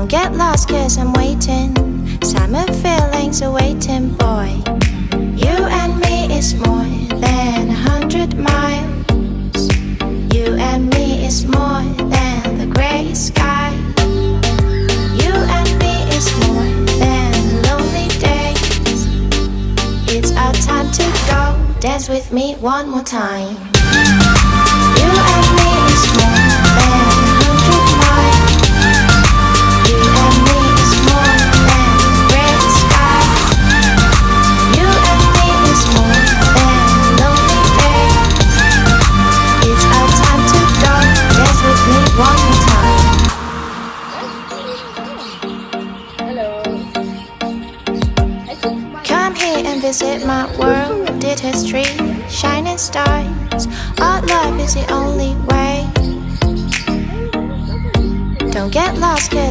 Don't get lost cause I'm waiting. Summer feelings are waiting, boy. You and me is more than 100 miles. You and me is more than the gray sky. You and me is more than lonely days. It's our time to go. Dance with me one more time. You and me is more than 100 miles. You and me is more than gray sky. You and me is more than lonely days. It's our time to go. Dance with me one more time. Come here and visit my world. Did history, shining stars. Our love is the only way. Don't get lost cause